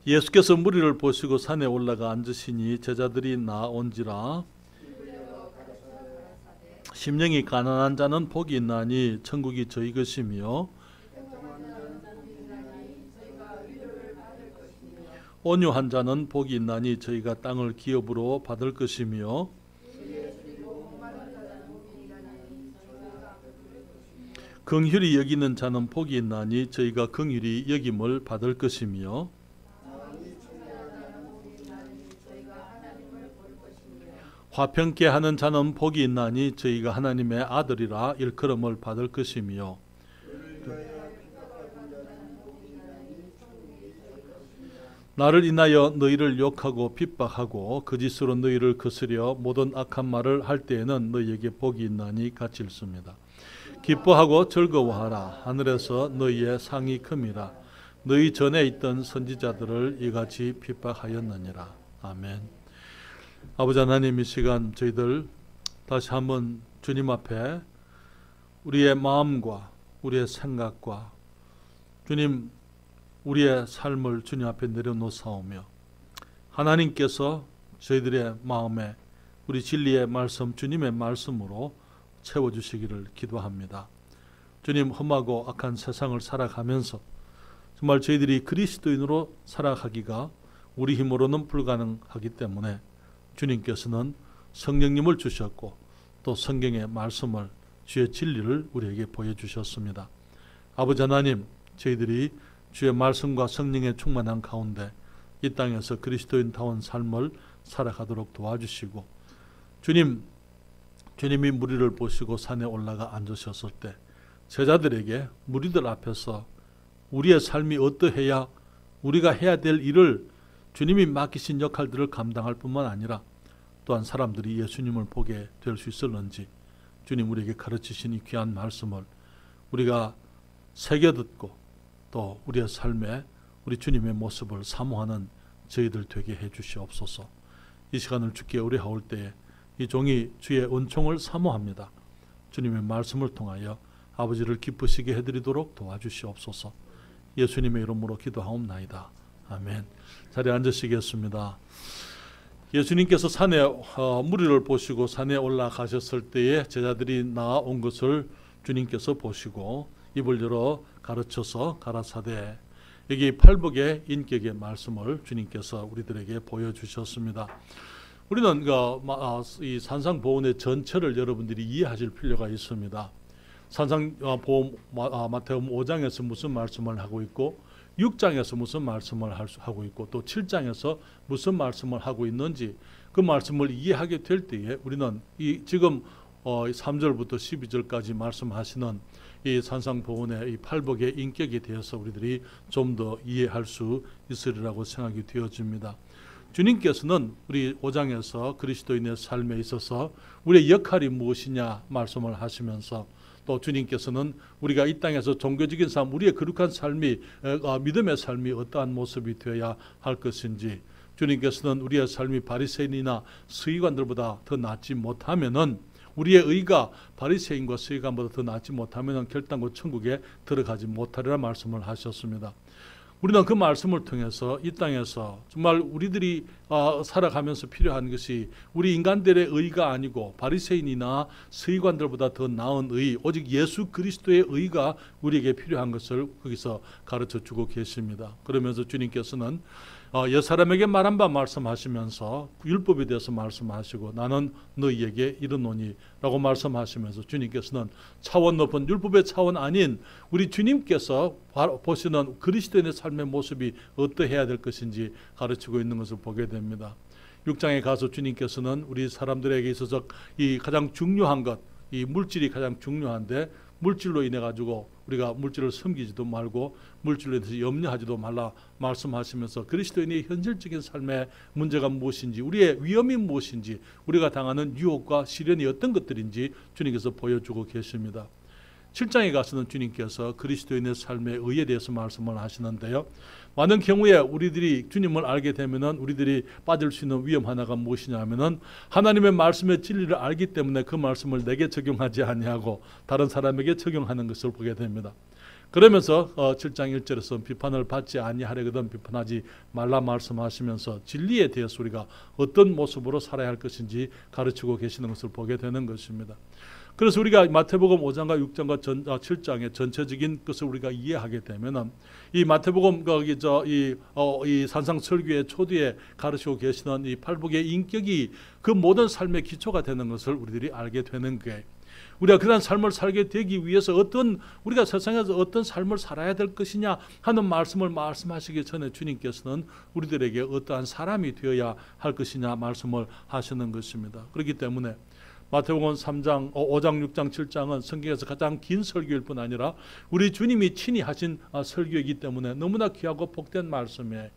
예수께서 무리를 보시고 산에 올라가 앉으시니 제자들이 나온지라. 심령이 가난한 자는 복이 있나니 천국이 저희 것이며, 온유한 자는 복이 있나니 저희가 땅을 기업으로 받을 것이며, 긍휼히 여기는 자는 복이 있나니 저희가 긍휼히 여김을 받을 것이며, 화평케 하는 자는 복이 있나니 저희가 하나님의 아들이라 일컬음을 받을 것이며, 나를 인하여 너희를 욕하고 핍박하고 거짓으로 너희를 거스려 모든 악한 말을 할 때에는 너희에게 복이 있나니 같이 읽습니다. 기뻐하고 즐거워하라. 하늘에서 너희의 상이 큼이라. 너희 전에 있던 선지자들을 이같이 핍박하였느니라. 아멘. 아버지 하나님, 이 시간 저희들 다시 한번 주님 앞에 우리의 마음과 우리의 생각과 주님 우리의 삶을 주님 앞에 내려놓사오며, 하나님께서 저희들의 마음에 우리 진리의 말씀, 주님의 말씀으로 채워주시기를 기도합니다. 주님, 험하고 악한 세상을 살아가면서 정말 저희들이 그리스도인으로 살아가기가 우리 힘으로는 불가능하기 때문에 주님께서는 성령님을 주셨고 또 성경의 말씀을, 주의 진리를 우리에게 보여주셨습니다. 아버지 하나님, 저희들이 주의 말씀과 성령의 충만한 가운데 이 땅에서 그리스도인다운 삶을 살아가도록 도와주시고, 주님이 무리를 보시고 산에 올라가 앉으셨을 때 제자들에게 무리들 앞에서 우리의 삶이 어떠해야 우리가 해야 될 일을, 주님이 맡기신 역할들을 감당할 뿐만 아니라 또한 사람들이 예수님을 보게 될 수 있을는지 주님 우리에게 가르치신 이 귀한 말씀을 우리가 새겨듣고 또 우리의 삶에 우리 주님의 모습을 사모하는 저희들 되게 해 주시옵소서. 이 시간을 주께 의뢰하올 때에 이 종이 주의 은총을 사모합니다. 주님의 말씀을 통하여 아버지를 기쁘시게 해드리도록 도와주시옵소서. 예수님의 이름으로 기도하옵나이다. 아멘. 자리에 앉으시겠습니다. 예수님께서 산에 무리를 보시고 산에 올라가셨을 때에 제자들이 나온 것을 주님께서 보시고 입을 열어 가르쳐서 가라사대, 여기 팔복의 인격의 말씀을 주님께서 우리들에게 보여주셨습니다. 우리는 이 산상보훈의 전체를 여러분들이 이해하실 필요가 있습니다. 산상보훈 마태복음 5장에서 무슨 말씀을 하고 있고 6장에서 무슨 말씀을 하고 있고 또 7장에서 무슨 말씀을 하고 있는지 그 말씀을 이해하게 될 때에 우리는 이 지금 3절부터 12절까지 말씀하시는 이 산상보훈의 이 팔복의 인격에 대해서 우리들이 좀 더 이해할 수 있으리라고 생각이 되어집니다. 주님께서는 우리 5장에서 그리스도인의 삶에 있어서 우리의 역할이 무엇이냐 말씀을 하시면서 또 주님께서는 우리가 이 땅에서 종교적인 삶, 우리의 거룩한 삶이, 믿음의 삶이 어떠한 모습이 되어야 할 것인지, 주님께서는 우리의 삶이 바리새인이나 서기관들보다 더 낫지 못하면은, 우리의 의가 바리새인과 서기관보다 더 낫지 못하면은 결단코 천국에 들어가지 못하리라 말씀을 하셨습니다. 우리는 그 말씀을 통해서 이 땅에서 정말 우리들이 살아가면서 필요한 것이 우리 인간들의 의가 아니고 바리새인이나 서기관들보다 더 나은 의, 오직 예수 그리스도의 의가 우리에게 필요한 것을 거기서 가르쳐주고 계십니다. 그러면서 주님께서는 옛사람에게 말한 바 말씀하시면서 율법에 대해서 말씀하시고 나는 너희에게 이르노니 라고 말씀하시면서 주님께서는 차원 높은 율법의 차원 아닌 우리 주님께서 보시는 그리스도인의 삶의 모습이 어떠해야 될 것인지 가르치고 있는 것을 보게 됩니다. 6장에 가서 주님께서는 우리 사람들에게 있어서 이 가장 중요한 것, 이 물질이 가장 중요한데 물질로 인해 가지고 우리가 물질을 섬기지도 말고 물질로 인해서 염려하지도 말라 말씀하시면서 그리스도인의 현실적인 삶의 문제가 무엇인지, 우리의 위험이 무엇인지, 우리가 당하는 유혹과 시련이 어떤 것들인지 주님께서 보여주고 계십니다. 7장에 가서는 주님께서 그리스도인의 삶의 의에 대해서 말씀을 하시는데요. 많은 경우에 우리들이 주님을 알게 되면은 우리들이 빠질 수 있는 위험 하나가 무엇이냐면은 하나님의 말씀의 진리를 알기 때문에 그 말씀을 내게 적용하지 아니하고 다른 사람에게 적용하는 것을 보게 됩니다. 그러면서 7장 1절에서 비판을 받지 아니하려거든 비판하지 말라 말씀하시면서 진리에 대해서 우리가 어떤 모습으로 살아야 할 것인지 가르치고 계시는 것을 보게 되는 것입니다. 그래서 우리가 마태복음 5장과 6장과 7장의 전체적인 것을 우리가 이해하게 되면은 이 마태복음 이 산상설교의 초대에 가르치고 계시는 이 팔복의 인격이 그 모든 삶의 기초가 되는 것을 우리들이 알게 되는 거예요. 우리가 그런 삶을 살게 되기 위해서 우리가 세상에서 어떤 삶을 살아야 될 것이냐 하는 말씀을 말씀하시기 전에 주님께서는 우리들에게 어떠한 사람이 되어야 할 것이냐 말씀을 하시는 것입니다. 그렇기 때문에 마태복음 3장, 5장, 6장, 7장은 성경에서 가장 긴 설교일 뿐 아니라 우리 주님이 친히 하신 설교이기 때문에 너무나 귀하고 복된 말씀이에요.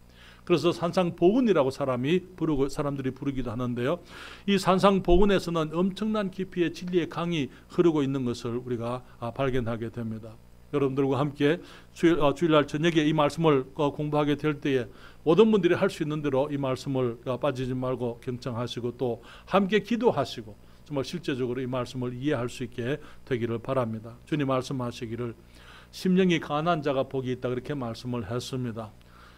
그래서 산상보훈이라고 사람들이 부르기도 하는데요. 이 산상보훈에서는 엄청난 깊이의 진리의 강이 흐르고 있는 것을 우리가 발견하게 됩니다. 여러분들과 함께 주일날 저녁에 이 말씀을 공부하게 될 때에 모든 분들이 할 수 있는 대로 이 말씀을 빠지지 말고 경청하시고 또 함께 기도하시고 정말 실제적으로 이 말씀을 이해할 수 있게 되기를 바랍니다. 주님 말씀하시기를 심령이 가난한 자가 복이 있다 그렇게 말씀을 했습니다.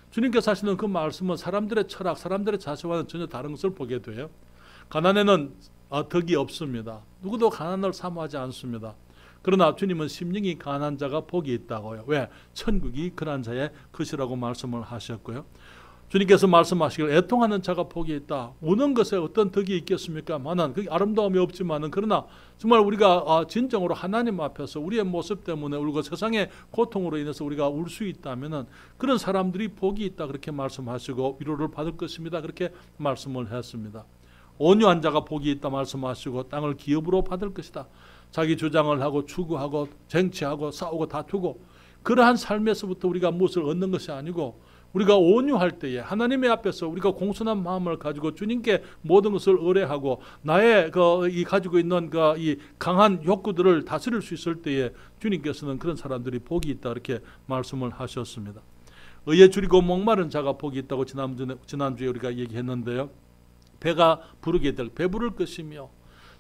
주님께서 하시는 그 말씀은 사람들의 철학, 사람들의 자세와는 전혀 다른 것을 보게 돼요. 가난에는 덕이 없습니다. 누구도 가난을 사모하지 않습니다. 그러나 주님은 심령이 가난한 자가 복이 있다고요. 왜? 천국이 그런 자의 것이라고 말씀을 하셨고요. 주님께서 말씀하시길 애통하는 자가 복이 있다. 우는 것에 어떤 덕이 있겠습니까? 만한 그 아름다움이 없지만은 그러나 정말 우리가 진정으로 하나님 앞에서 우리의 모습 때문에 울고 세상의 고통으로 인해서 우리가 울 수 있다면은 그런 사람들이 복이 있다 그렇게 말씀하시고 위로를 받을 것입니다. 그렇게 말씀을 했습니다. 온유한 자가 복이 있다 말씀하시고 땅을 기업으로 받을 것이다. 자기 주장을 하고 추구하고 쟁취하고 싸우고 다투고 그러한 삶에서부터 우리가 무엇을 얻는 것이 아니고 우리가 온유할 때에 하나님의 앞에서 우리가 공손한 마음을 가지고 주님께 모든 것을 의뢰하고 나의 이 가지고 있는 이 강한 욕구들을 다스릴 수 있을 때에 주님께서는 그런 사람들이 복이 있다 이렇게 말씀을 하셨습니다. 의에 줄이고 목마른 자가 복이 있다고 지난주에 우리가 얘기했는데요. 배가 부르게 될 배부를 것이며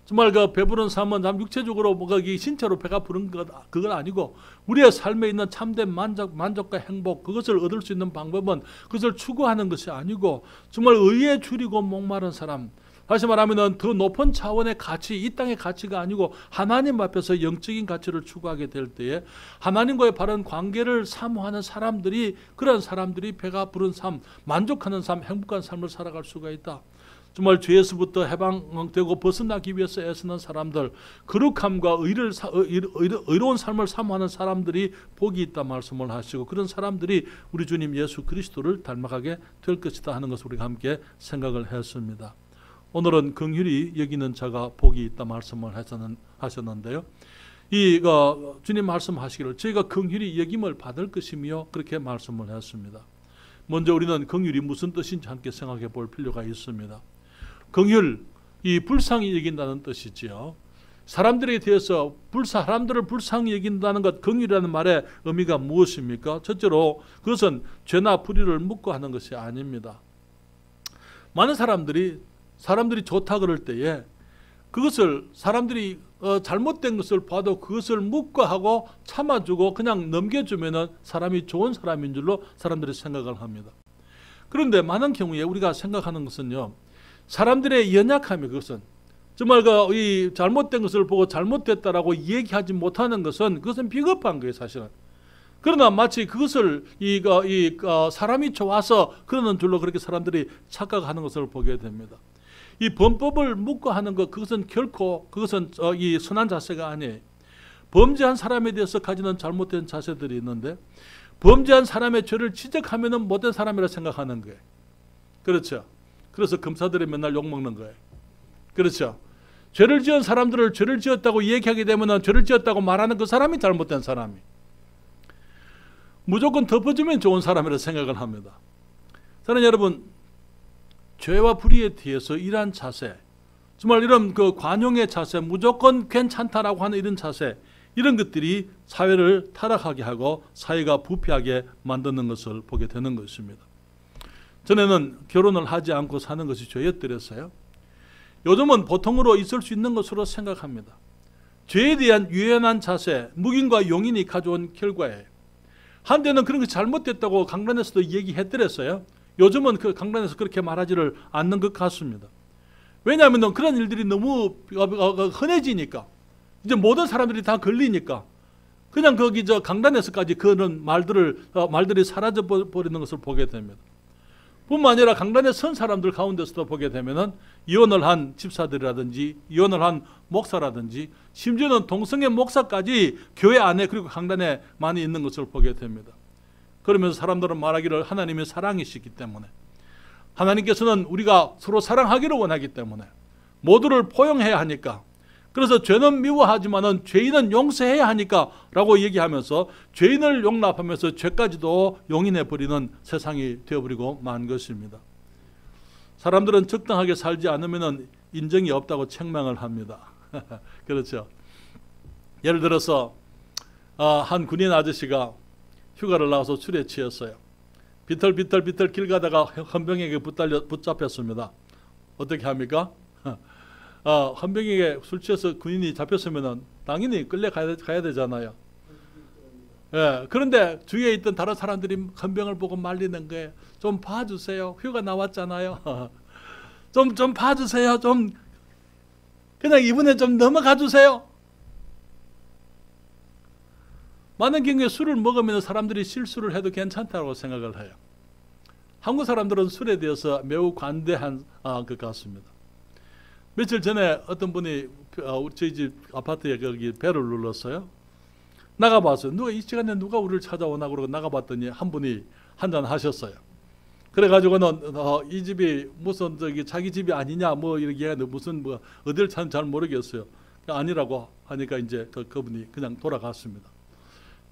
정말 그 배부른 삶은 남 육체적으로 신체로 배가 부른 그건 아니고 우리의 삶에 있는 참된 만족과 행복 그것을 얻을 수 있는 방법은 그것을 추구하는 것이 아니고 정말 의에 줄이고 목마른 사람 다시 말하면 더 높은 차원의 가치 이 땅의 가치가 아니고 하나님 앞에서 영적인 가치를 추구하게 될 때에 하나님과의 바른 관계를 사모하는 사람들이 그런 사람들이 배가 부른 삶 만족하는 삶 행복한 삶을 살아갈 수가 있다. 정말 죄에서부터 해방되고 벗어나기 위해서 애쓰는 사람들 거룩함과 의로운 삶을 사모하는 사람들이 복이 있다 말씀을 하시고 그런 사람들이 우리 주님 예수 그리스도를 닮아가게 될 것이다 하는 것을 우리가 함께 생각을 했습니다. 오늘은 긍휼히 여기는 자가 복이 있다 말씀을 하셨는데요. 주님 말씀하시기를 저희가 긍휼히 여김을 받을 것이며 그렇게 말씀을 했습니다. 먼저 우리는 긍휼이 무슨 뜻인지 함께 생각해 볼 필요가 있습니다. 긍휼, 이 불쌍히 여긴다는 뜻이지요. 사람들에 대해서 사람들을 불쌍히 여긴다는 것, 긍휼이라는 말의 의미가 무엇입니까? 첫째로 그것은 죄나 불의를 묻고 하는 것이 아닙니다. 많은 사람들이 좋다 그럴 때에 그것을 사람들이 잘못된 것을 봐도 그것을 묵과하고 참아주고 그냥 넘겨주면은 사람이 좋은 사람인 줄로 사람들이 생각을 합니다. 그런데 많은 경우에 우리가 생각하는 것은요. 사람들의 연약함이 그것은 정말 이 잘못된 것을 보고 잘못됐다라고 얘기하지 못하는 것은 그것은 비겁한 거예요, 사실은. 그러나 마치 그것을 사람이 좋아서 그러는 줄로 그렇게 사람들이 착각하는 것을 보게 됩니다. 이 범법을 묵과하는 것 그것은 결코 이 선한 자세가 아니에요. 범죄한 사람에 대해서 가지는 잘못된 자세들이 있는데 범죄한 사람의 죄를 지적하면은 못된 사람이라 생각하는 거예요. 그렇죠. 그래서 검사들이 맨날 욕먹는 거예요. 그렇죠. 죄를 지은 사람들을 죄를 지었다고 얘기하게 되면 죄를 지었다고 말하는 그 사람이 잘못된 사람이. 무조건 덮어주면 좋은 사람이라 생각을 합니다. 저는 여러분 죄와 불의에 대해서 이러한 자세 정말 이런 관용의 자세 무조건 괜찮다라고 하는 이런 자세 이런 것들이 사회를 타락하게 하고 사회가 부패하게 만드는 것을 보게 되는 것입니다. 전에는 결혼을 하지 않고 사는 것이 죄였더랬어요. 요즘은 보통으로 있을 수 있는 것으로 생각합니다. 죄에 대한 유연한 자세, 묵인과 용인이 가져온 결과예요. 한때는 그런 것이 잘못됐다고 강단에서도 얘기했더랬어요. 요즘은 그 강단에서 그렇게 말하지를 않는 것 같습니다. 왜냐하면 그런 일들이 너무 흔해지니까, 이제 모든 사람들이 다 걸리니까 그냥 거기 강단에서까지 그런 말들이 사라져 버리는 것을 보게 됩니다. 뿐만 아니라 강단에 선 사람들 가운데서도 보게 되면은 이혼을 한 집사들이라든지 이혼을 한 목사라든지 심지어는 동성애 목사까지 교회 안에 그리고 강단에 많이 있는 것을 보게 됩니다. 그러면서 사람들은 말하기를 하나님의 사랑이시기 때문에, 하나님께서는 우리가 서로 사랑하기를 원하기 때문에 모두를 포용해야 하니까, 그래서 죄는 미워하지만은 죄인은 용서해야 하니까 라고 얘기하면서 죄인을 용납하면서 죄까지도 용인해버리는 세상이 되어버리고 만 것입니다. 사람들은 적당하게 살지 않으면 인정이 없다고 책망을 합니다. 그렇죠. 예를 들어서 한 군인 아저씨가 휴가를 나와서 술에 취했어요. 비틀비틀 길 가다가 헌병에게 붙잡혔습니다. 어떻게 합니까? 헌병에게 술 취해서 군인이 잡혔으면 당연히 끌려가야 되잖아요. 예, 그런데 주위에 있던 다른 사람들이 헌병을 보고 말리는 거예요. 좀 봐주세요. 휴가 나왔잖아요. 좀 봐주세요. 좀 그냥 이번에 좀 넘어가 주세요. 많은 경우에 술을 먹으면 사람들이 실수를 해도 괜찮다고 생각을 해요. 한국 사람들은 술에 대해서 매우 관대한 것 같습니다. 며칠 전에 어떤 분이 저희 집 아파트에 거기 벨을 눌렀어요. 나가봤어요. 이 시간에 누가 우리를 찾아오나 그러고 나가봤더니 한 분이 한잔 하셨어요. 그래가지고는 이 집이 무슨 자기 집이 아니냐 뭐 이렇게 무슨 어딜 찾는지 잘 모르겠어요. 아니라고 하니까 이제 그분이 그냥 돌아갔습니다.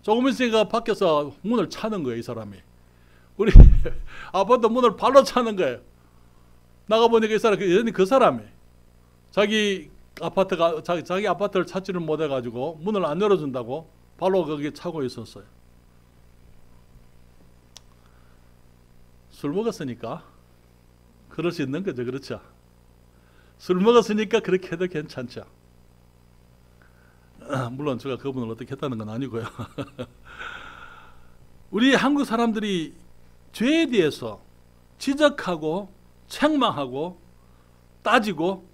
조금 있으니까 밖에서 문을 차는 거예요, 이 사람이. 우리 아파트 문을 발로 차는 거예요. 나가보니까 이 사람, 그 사람이 자기 아파트를 찾지를 못해가지고 문을 안 열어준다고 발로 거기 차고 있었어요. 술 먹었으니까 그럴 수 있는 거죠, 그렇죠? 술 먹었으니까 그렇게 해도 괜찮죠. 물론 제가 그분을 어떻게 했다는 건 아니고요. 우리 한국 사람들이 죄에 대해서 지적하고 책망하고 따지고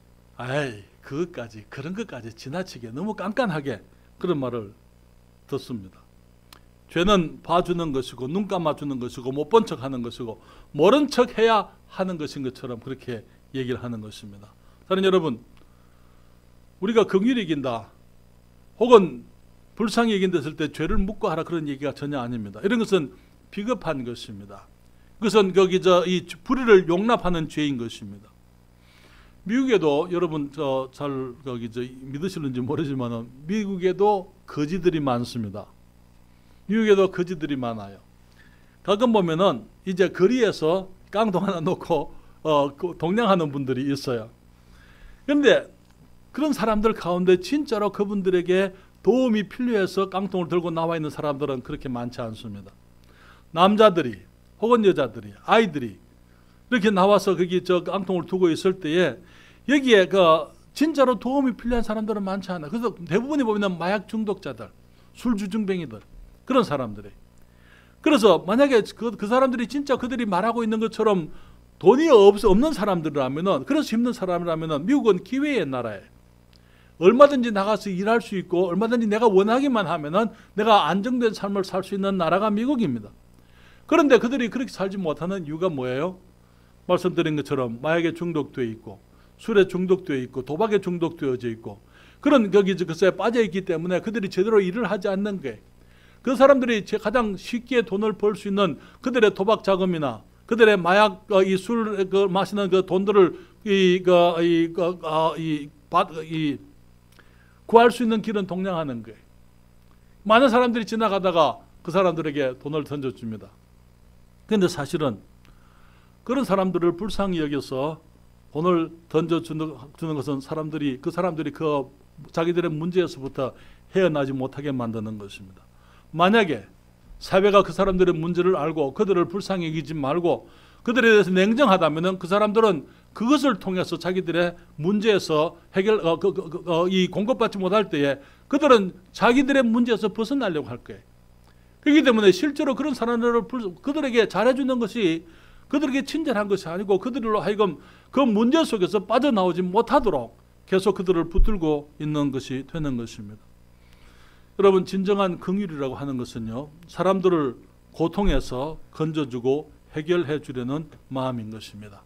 그런 것까지 지나치게 너무 깐깐하게 그런 말을 듣습니다. 죄는 봐주는 것이고 눈 감아주는 것이고 못 본 척하는 것이고 모른 척해야 하는 것인 것처럼 그렇게 얘기를 하는 것입니다. 사랑하는 여러분, 우리가 긍휼히 이긴다 혹은 불쌍히 이긴다 때 죄를 묻고 하라 그런 얘기가 전혀 아닙니다. 이런 것은 비겁한 것입니다. 그것은 이 불의를 용납하는 죄인 것입니다. 미국에도 여러분 잘 믿으시는지 모르지만 미국에도 거지들이 많습니다. 미국에도 거지들이 많아요. 가끔 보면은 이제 거리에서 깡통 하나 놓고 동냥하는 분들이 있어요. 그런데 그런 사람들 가운데 진짜로 그분들에게 도움이 필요해서 깡통을 들고 나와 있는 사람들은 그렇게 많지 않습니다. 남자들이 혹은 여자들이 아이들이 이렇게 나와서 거기 깡통을 두고 있을 때에 여기에 진짜로 도움이 필요한 사람들은 많지 않아요. 그래서 대부분이 보면 마약 중독자들, 술주정뱅이들 그런 사람들이. 그래서 만약에 그 사람들이 진짜 그들이 말하고 있는 것처럼 돈이 없는 사람들이라면은, 그래서 힘든 사람이라면은 미국은 기회의 나라예요. 얼마든지 나가서 일할 수 있고 얼마든지 내가 원하기만 하면은 내가 안정된 삶을 살 수 있는 나라가 미국입니다. 그런데 그들이 그렇게 살지 못하는 이유가 뭐예요? 말씀드린 것처럼 마약에 중독되어 있고 술에 중독되어 있고 도박에 중독되어져 있고 그런 것에 빠져 있기 때문에 그들이 제대로 일을 하지 않는 게, 그 사람들이 가장 쉽게 돈을 벌 수 있는 그들의 도박 자금이나 그들의 마약 이 술 마시는 그 돈들을 구할 수 있는 길은 동냥하는 거예요. 많은 사람들이 지나가다가 그 사람들에게 돈을 던져줍니다. 그런데 사실은 그런 사람들을 불쌍히 여겨서 돈을 던져주는 것은 그 사람들이 자기들의 문제에서부터 헤어나지 못하게 만드는 것입니다. 만약에 사회가 그 사람들의 문제를 알고 그들을 불쌍히 여기지 말고 그들에 대해서 냉정하다면 그 사람들은 그것을 통해서 자기들의 문제에서 이 공급받지 못할 때에 그들은 자기들의 문제에서 벗어나려고 할 거예요. 그렇기 때문에 실제로 그런 사람들을 그들에게 잘해주는 것이 그들에게 친절한 것이 아니고 그들로 하여금 그 문제 속에서 빠져나오지 못하도록 계속 그들을 붙들고 있는 것이 되는 것입니다. 여러분, 진정한 긍휼이라고 하는 것은요, 사람들을 고통에서 건져주고 해결해 주려는 마음인 것입니다.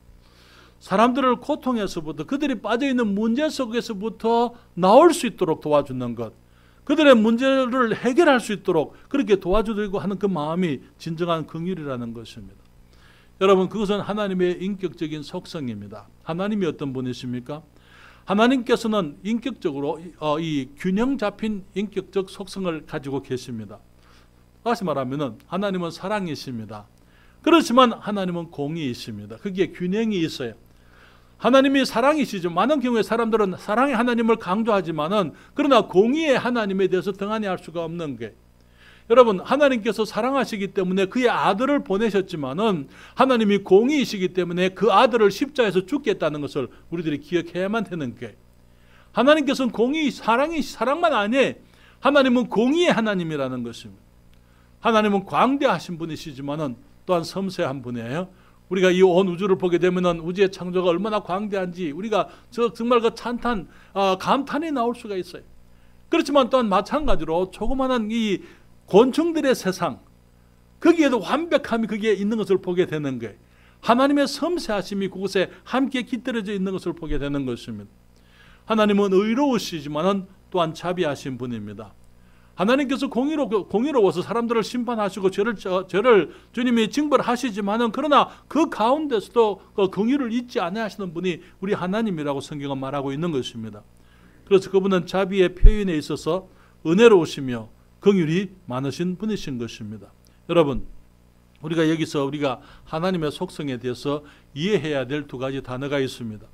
사람들을 고통에서부터 그들이 빠져있는 문제 속에서부터 나올 수 있도록 도와주는 것, 그들의 문제를 해결할 수 있도록 그렇게 도와주려고 하는 그 마음이 진정한 긍휼이라는 것입니다. 여러분, 그것은 하나님의 인격적인 속성입니다. 하나님이 어떤 분이십니까? 하나님께서는 인격적으로 이 균형 잡힌 인격적 속성을 가지고 계십니다. 다시 말하면 하나님은 사랑이십니다. 그렇지만 하나님은 공의이십니다. 거기에 균형이 있어요. 하나님이 사랑이시죠. 많은 경우에 사람들은 사랑의 하나님을 강조하지만은 그러나 공의의 하나님에 대해서 등한히 할 수가 없는 게, 여러분, 하나님께서 사랑하시기 때문에 그의 아들을 보내셨지만은 하나님이 공의이시기 때문에 그 아들을 십자가에서 죽게 했다는 것을 우리들이 기억해야만 되는 게, 하나님께서는 공의, 사랑만 아니에요. 하나님은 공의의 하나님이라는 것입니다. 하나님은 광대하신 분이시지만은 또한 섬세한 분이에요. 우리가 이 온 우주를 보게 되면은 우주의 창조가 얼마나 광대한지 우리가 정말 그 감탄이 나올 수가 있어요. 그렇지만 또한 마찬가지로 조그마한 이 곤충들의 세상, 거기에도 완벽함이 거기에 있는 것을 보게 되는 거예요. 하나님의 섬세하심이 그곳에 함께 깃들여져 있는 것을 보게 되는 것입니다. 하나님은 의로우시지만은 또한 자비하신 분입니다. 하나님께서 공의로워서 사람들을 심판하시고 죄를 주님이 징벌하시지만은 그러나 그 가운데서도 그 긍휼을 잊지 아니하시는 분이 우리 하나님이라고 성경은 말하고 있는 것입니다. 그래서 그분은 자비의 표현에 있어서 은혜로우시며 긍휼이 많으신 분이신 것입니다. 여러분, 우리가 여기서 우리가 하나님의 속성에 대해서 이해해야 될 두 가지 단어가 있습니다.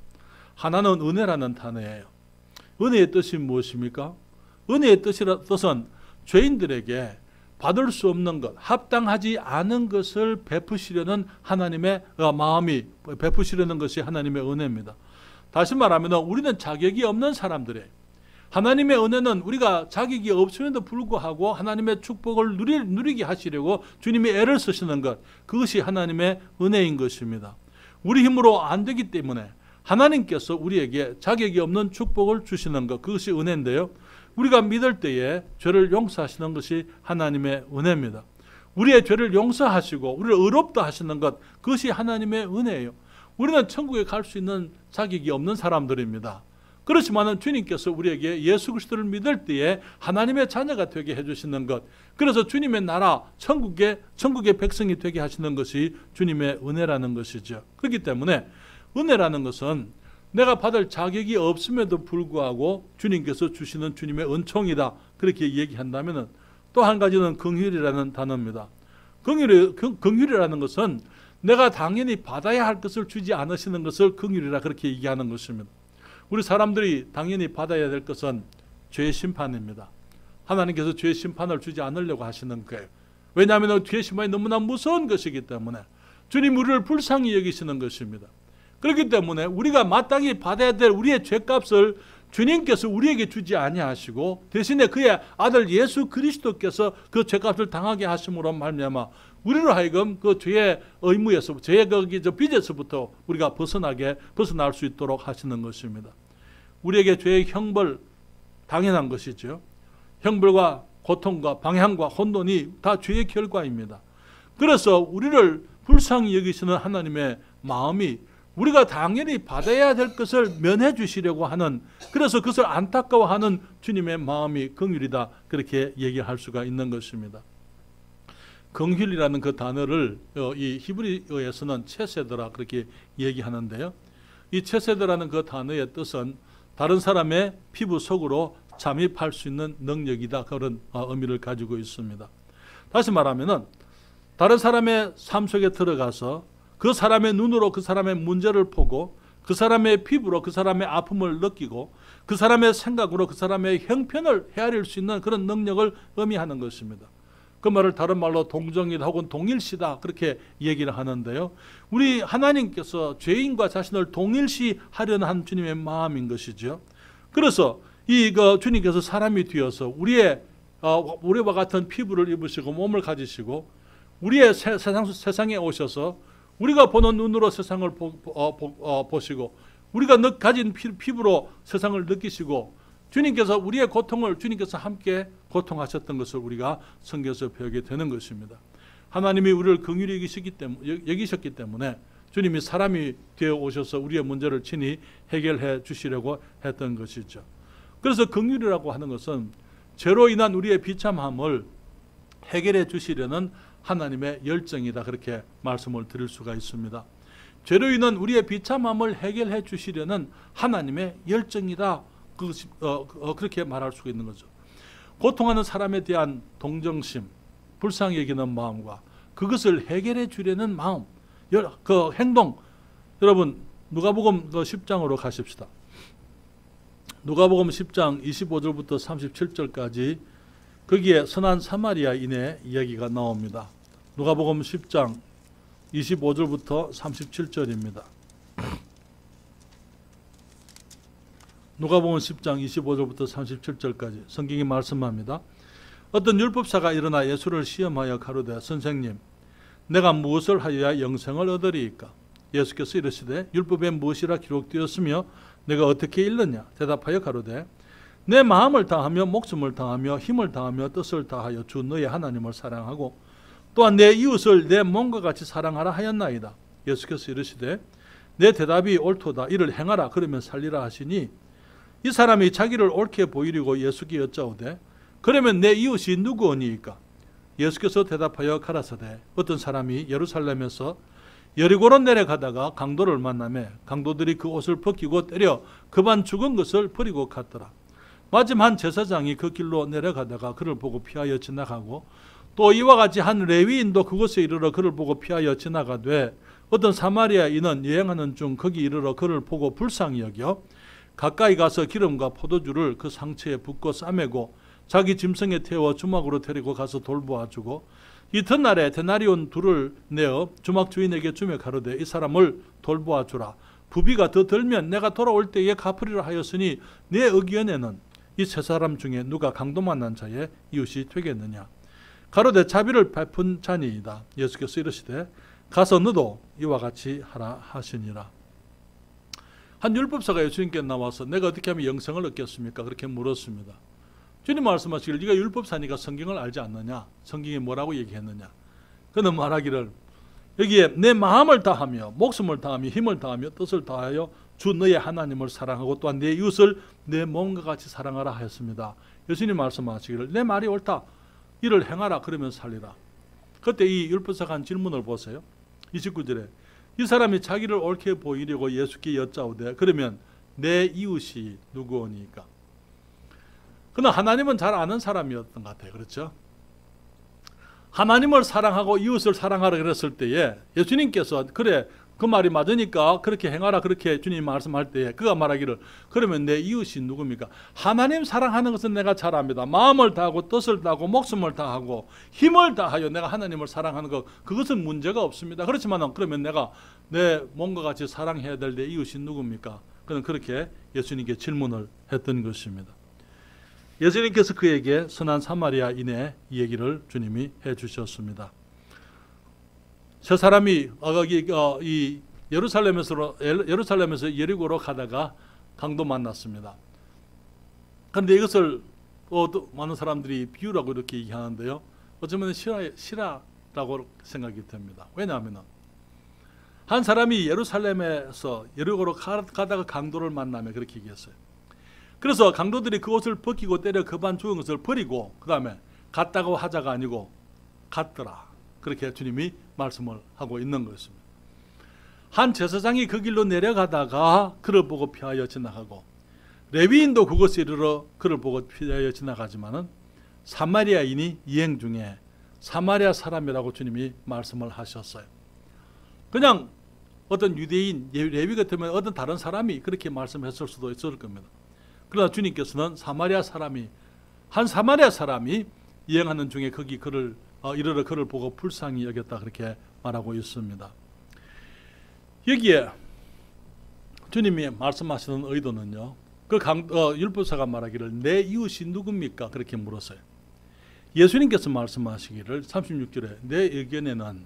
하나는 은혜라는 단어예요. 은혜의 뜻이 무엇입니까? 은혜의 뜻은 죄인들에게 받을 수 없는 것, 합당하지 않은 것을 베푸시려는 하나님의 마음이, 베푸시려는 것이 하나님의 은혜입니다. 다시 말하면 우리는 자격이 없는 사람들이에요. 하나님의 은혜는 우리가 자격이 없음에도 불구하고 하나님의 축복을 누리게 하시려고 주님이 애를 쓰시는 것, 그것이 하나님의 은혜인 것입니다. 우리 힘으로 안 되기 때문에 하나님께서 우리에게 자격이 없는 축복을 주시는 것, 그것이 은혜인데요, 우리가 믿을 때에 죄를 용서하시는 것이 하나님의 은혜입니다. 우리의 죄를 용서하시고 우리를 의롭다 하시는 것, 그것이 하나님의 은혜예요. 우리는 천국에 갈 수 있는 자격이 없는 사람들입니다. 그렇지만 주님께서 우리에게 예수 그리스도를 믿을 때에 하나님의 자녀가 되게 해주시는 것, 그래서 주님의 나라, 천국의 백성이 되게 하시는 것이 주님의 은혜라는 것이죠. 그렇기 때문에 은혜라는 것은 내가 받을 자격이 없음에도 불구하고 주님께서 주시는 주님의 은총이다, 그렇게 얘기한다면 또 한 가지는 긍휼이라는 단어입니다. 긍휼이라는 것은 내가 당연히 받아야 할 것을 주지 않으시는 것을 긍휼이라 그렇게 얘기하는 것입니다. 우리 사람들이 당연히 받아야 될 것은 죄의 심판입니다. 하나님께서 죄의 심판을 주지 않으려고 하시는 거예요. 왜냐하면 죄의 심판이 너무나 무서운 것이기 때문에 주님 우리를 불쌍히 여기시는 것입니다. 그렇기 때문에 우리가 마땅히 받아야 될 우리의 죄값을 주님께서 우리에게 주지 아니하시고 대신에 그의 아들 예수 그리스도께서 그 죄값을 당하게 하심으로 말미암아 우리로 하여금 그 죄의 의무에서, 죄의 빚에서부터 우리가 벗어날 수 있도록 하시는 것입니다. 우리에게 죄의 형벌 당연한 것이죠. 형벌과 고통과 방향과 혼돈이 다 죄의 결과입니다. 그래서 우리를 불쌍히 여기시는 하나님의 마음이 우리가 당연히 받아야 될 것을 면해 주시려고 하는, 그래서 그것을 안타까워하는 주님의 마음이 긍휼이다, 그렇게 얘기할 수가 있는 것입니다. 긍휼이라는 그 단어를 이 히브리어에서는 체세드라 그렇게 얘기하는데요, 이 체세드라는 그 단어의 뜻은 다른 사람의 피부 속으로 잠입할 수 있는 능력이다, 그런 의미를 가지고 있습니다. 다시 말하면은 다른 사람의 삶 속에 들어가서 그 사람의 눈으로 그 사람의 문제를 보고 그 사람의 피부로 그 사람의 아픔을 느끼고 그 사람의 생각으로 그 사람의 형편을 헤아릴 수 있는 그런 능력을 의미하는 것입니다. 그 말을 다른 말로 동정이다 혹은 동일시다 그렇게 얘기를 하는데요. 우리 하나님께서 죄인과 자신을 동일시하려는 한 주님의 마음인 것이죠. 그래서 주님께서 사람이 되어서 우리와 같은 피부를 입으시고 몸을 가지시고 우리의 세상에 오셔서 우리가 보는 눈으로 세상을 보시고 우리가 가진 피부로 세상을 느끼시고 주님께서 우리의 고통을 주님께서 함께 고통하셨던 것을 우리가 성경에서 배우게 되는 것입니다. 하나님이 우리를 긍휼히 여기셨기 때문에 주님이 사람이 되어 오셔서 우리의 문제를 친히 해결해 주시려고 했던 것이죠. 그래서 긍휼이라고 하는 것은 죄로 인한 우리의 비참함을 해결해 주시려는 하나님의 열정이다 그렇게 말씀을 드릴 수가 있습니다. 죄로 인한 우리의 비참함을 해결해 주시려는 하나님의 열정이다 그렇게 말할 수가 있는 거죠. 고통하는 사람에 대한 동정심, 불쌍히 여기는 마음과 그것을 해결해 주려는 마음, 그 행동. 여러분 누가복음 10장으로 가십시다. 누가복음 10장 25절부터 37절까지 거기에 선한 사마리아인의 이야기가 나옵니다. 누가복음 10장 25절부터 37절입니다. 누가복음 10장 25절부터 37절까지 성경이 말씀합니다. 어떤 율법사가 일어나 예수를 시험하여 가로되 선생님 내가 무엇을 하여야 영생을 얻으리이까? 예수께서 이르시되 율법에 무엇이라 기록되었으며 내가 어떻게 읽느냐? 대답하여 가로되 내 마음을 다하며 목숨을 다하며 힘을 다하며 뜻을 다하여 주 너의 하나님을 사랑하고 또한 내 이웃을 내 몸과 같이 사랑하라 하였나이다. 예수께서 이르시되 내 대답이 옳도다. 이를 행하라. 그러면 살리라 하시니 이 사람이 자기를 옳게 보이려고 예수께 여짜오되 그러면 내 이웃이 누구오니이까? 예수께서 대답하여 가라사대 어떤 사람이 예루살렘에서 여리고로 내려가다가 강도를 만나매 강도들이 그 옷을 벗기고 때려 급한 죽은 것을 버리고 갔더라. 마침 한 제사장이 그 길로 내려가다가 그를 보고 피하여 지나가고 또 이와 같이 한 레위인도 그곳에 이르러 그를 보고 피하여 지나가되 어떤 사마리아인은 여행하는 중 거기 이르러 그를 보고 불쌍히 여겨 가까이 가서 기름과 포도주를 그 상처에 붓고 싸매고 자기 짐승에 태워 주막으로 데리고 가서 돌보아주고 이튿날에 데나리온 둘을 내어 주막 주인에게 주며 가로되 이 사람을 돌보아주라. 부비가 더 들면 내가 돌아올 때에 갚으리라 하였으니 내 의견에는 이 세 사람 중에 누가 강도 만난 자의 이웃이 되겠느냐? 가로되 자비를 베푼 자니이다. 예수께서 이르시되 가서 너도 이와 같이 하라 하시니라. 한 율법사가 예수님께 나와서 내가 어떻게 하면 영생을 얻겠습니까? 그렇게 물었습니다. 주님 말씀하시기를 네가 율법사니까 성경을 알지 않느냐? 성경이 뭐라고 얘기했느냐? 그는 말하기를 여기에 내 마음을 다하며 목숨을 다하며 힘을 다하며 뜻을 다하여 주 너의 하나님을 사랑하고 또한 내 이웃을 내 몸과 같이 사랑하라 하였습니다. 예수님 말씀하시기를 내 말이 옳다. 이를 행하라. 그러면 살리라. 그때 이 율법사가 한 질문을 보세요. 29절에 이 사람이 자기를 옳게 보이려고 예수께 여짜오되 그러면 내 이웃이 누구오니까? 그는 하나님은 잘 아는 사람이었던 것 같아요. 그렇죠? 하나님을 사랑하고 이웃을 사랑하라 그랬을 때에 예수님께서 그래 그 말이 맞으니까 그렇게 행하라 그렇게 주님이 말씀할 때에 그가 말하기를 그러면 내 이웃이 누굽니까? 하나님 사랑하는 것은 내가 잘 압니다. 마음을 다하고 뜻을 다하고 목숨을 다하고 힘을 다하여 내가 하나님을 사랑하는 것 그것은 문제가 없습니다. 그렇지만 그러면 내가 내 몸과 같이 사랑해야 될 내 이웃이 누굽니까? 그는 그렇게 예수님께 질문을 했던 것입니다. 예수님께서 그에게 선한 사마리아인의 얘기를 주님이 해주셨습니다. 세 사람이 이 예루살렘에서 여리고로 가다가 강도 만났습니다. 그런데 이것을 많은 사람들이 비유라고 이렇게 얘기하는데요. 어쩌면 실화라고 생각이 됩니다. 왜냐하면 한 사람이 예루살렘에서 여리고로 가다가 강도를 만나며 그렇게 얘기했어요. 그래서 강도들이 그 옷을 벗기고 때려 급한 죽은 것을 버리고 그 다음에 갔다고 하자가 아니고 갔더라. 그렇게 주님이 말씀을 하고 있는 것입니다. 한 제사장이 그 길로 내려가다가 그를 보고 피하여 지나가고 레위인도 그곳에 이르러 그를 보고 피하여 지나가지만은 사마리아인이 여행 중에 사마리아 사람이라고 주님이 말씀을 하셨어요. 그냥 어떤 유대인, 레위 같으면 어떤 다른 사람이 그렇게 말씀했을 수도 있을 겁니다. 그러나 주님께서는 한 사마리아 사람이 여행하는 중에 거기 이르러 그를 보고 불쌍히 여겼다 그렇게 말하고 있습니다. 여기에 주님이 말씀하시는 의도는요, 율법사가 말하기를 내 이웃이 누굽니까? 그렇게 물었어요. 예수님께서 말씀하시기를 36절에 내 의견에는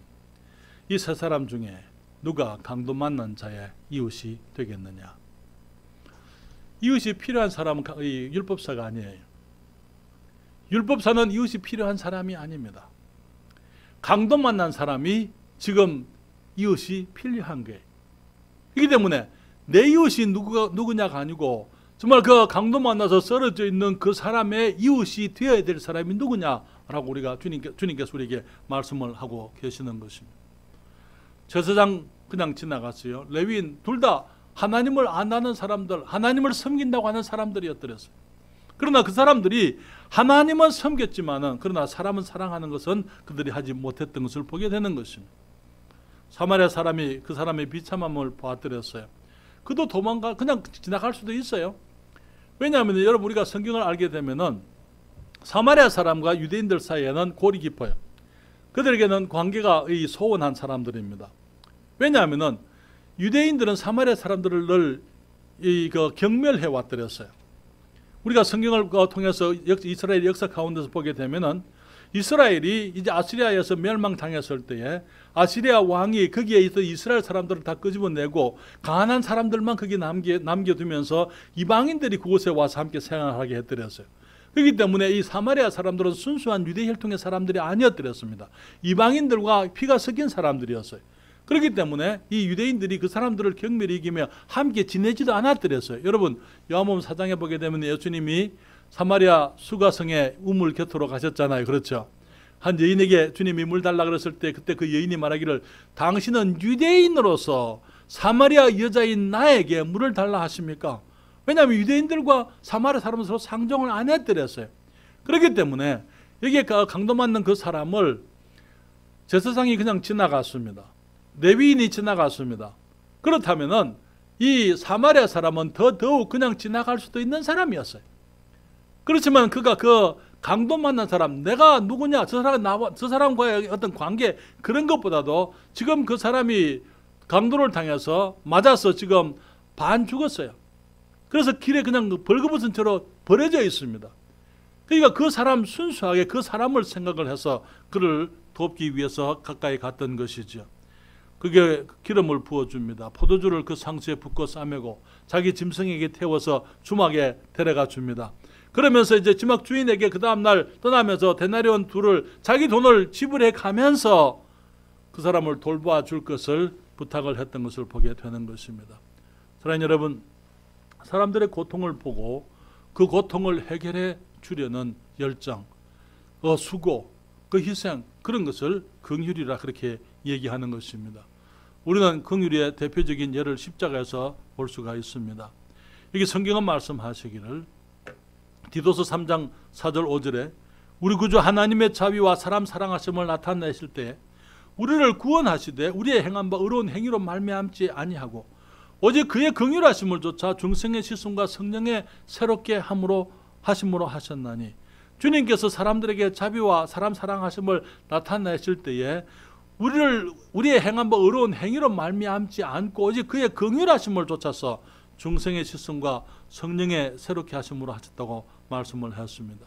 이 세 사람 중에 누가 강도 만난 자의 이웃이 되겠느냐. 이웃이 필요한 사람은 율법사가 아니에요. 율법사는 이웃이 필요한 사람이 아닙니다. 강도 만난 사람이 지금 이웃이 필요한 거예요. 그렇기 때문에 내 이웃이 누구냐가 아니고 정말 그 강도 만나서 쓰러져 있는 그 사람의 이웃이 되어야 될 사람이 누구냐라고 우리가 주님께서 우리에게 말씀을 하고 계시는 것입니다. 제사장 그냥 지나갔어요. 레위인 둘 다 하나님을 안다는 사람들, 하나님을 섬긴다고 하는 사람들이었더랬어요. 그러나 그 사람들이 하나님은 섬겼지만은 그러나 사람은 사랑하는 것은 그들이 하지 못했던 것을 보게 되는 것입니다. 사마리아 사람이 그 사람의 비참함을 보았더랬어요. 그도 그냥 지나갈 수도 있어요. 왜냐하면 여러분 우리가 성경을 알게 되면은 사마리아 사람과 유대인들 사이에는 골이 깊어요. 그들에게는 관계가 소원한 사람들입니다. 왜냐하면은 유대인들은 사마리아 사람들을 늘 경멸해 왔더랬어요. 우리가 성경을 통해서 이스라엘 역사 가운데서 보게 되면은 이스라엘이 이제 아시리아에서 멸망당했을 때에 아시리아 왕이 거기에 있던 이스라엘 사람들을 다 끄집어내고 가난한 사람들만 거기 남겨두면서 이방인들이 그곳에 와서 함께 생활하게 했더랬어요. 그렇기 때문에 이 사마리아 사람들은 순수한 유대 혈통의 사람들이 아니었더랬습니다. 이방인들과 피가 섞인 사람들이었어요. 그렇기 때문에 이 유대인들이 그 사람들을 경멸히 이기며 함께 지내지도 않았더랬어요. 여러분 요한복음 4장에 보게 되면 예수님이 사마리아 수가성에 우물 곁으로 가셨잖아요. 그렇죠? 한 여인에게 주님이 물 달라 그랬을 때 그때 그 여인이 말하기를 당신은 유대인으로서 사마리아 여자인 나에게 물을 달라 하십니까? 왜냐하면 유대인들과 사마리아 사람은 서로 상종을 안 했더랬어요. 그렇기 때문에 여기에 강도 맞는 그 사람을 제사장이 그냥 지나갔습니다. 레위인이 지나갔습니다. 그렇다면은 이 사마리아 사람은 더더욱 그냥 지나갈 수도 있는 사람이었어요. 그렇지만 그가 그 강도 만난 사람, 내가 누구냐, 저 사람과의 어떤 관계 그런 것보다도 지금 그 사람이 강도를 당해서 맞아서 지금 반 죽었어요. 그래서 길에 그냥 벌거벗은 채로 버려져 있습니다. 그러니까 그 사람 순수하게 그 사람을 생각을 해서 그를 돕기 위해서 가까이 갔던 것이죠. 그게 기름을 부어줍니다. 포도주를 그 상수에 붓고 싸매고 자기 짐승에게 태워서 주막에 데려가 줍니다. 그러면서 이제 주막 주인에게 그 다음날 떠나면서 데나리온 둘을 자기 돈을 지불해 가면서 그 사람을 돌봐 줄 것을 부탁을 했던 것을 보게 되는 것입니다. 사랑하는 여러분, 사람들의 고통을 보고 그 고통을 해결해 주려는 열정, 수고, 그 희생, 그런 것을 긍휼이라 그렇게 얘기하는 것입니다. 우리는 긍휼의 대표적인 예를 십자가에서 볼 수가 있습니다. 여기 성경은 말씀하시기를 디도서 3장 4절 5절에 우리 구주 하나님의 자비와 사람 사랑하심을 나타내실 때 우리를 구원하시되 우리의 행한 바 의로운 행위로 말미암지 아니하고 오직 그의 긍휼하심을 조차 중생의 시선과 성령의 새롭게 하심으로 하셨나니, 주님께서 사람들에게 자비와 사람 사랑하심을 나타내실 때에 우리의 행한 바 의로운 행위로 말미암지 않고 오직 그의 긍휼하심을 쫓아서 중생의 시선과 성령의 새롭게 하심으로 하셨다고 말씀을 했습니다.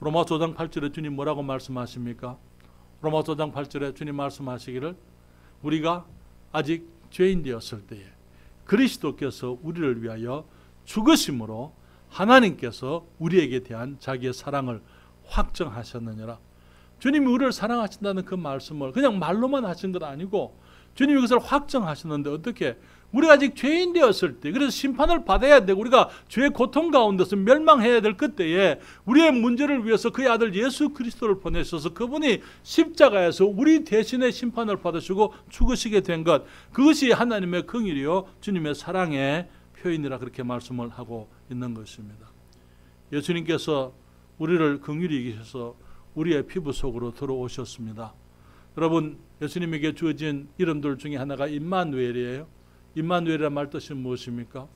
로마서 5장 8절에 주님 뭐라고 말씀하십니까? 로마서 5장 8절에 주님 말씀하시기를 우리가 아직 죄인 되었을 때에 그리스도께서 우리를 위하여 죽으심으로 하나님께서 우리에게 대한 자기의 사랑을 확정하셨느니라. 주님이 우리를 사랑하신다는 그 말씀을 그냥 말로만 하신 것 아니고 주님이 그것을 확정하셨는데 어떻게? 우리가 아직 죄인 되었을 때, 그래서 심판을 받아야 되고 우리가 죄의 고통 가운데서 멸망해야 될 그때에 우리의 문제를 위해서 그의 아들 예수 그리스도를 보내셔서 그분이 십자가에서 우리 대신에 심판을 받으시고 죽으시게 된 것, 그것이 하나님의 긍휼이요 주님의 사랑의 표현이라 그렇게 말씀을 하고 있는 것입니다. 예수님께서 우리를 긍휼히 여기셔서 우리의 피부 속으로 들어오셨습니다. 여러분, 예수님에게 주어진 이름들 중에 하나가 임마누엘이에요. 임마누엘이란 말 뜻이 무엇입니까?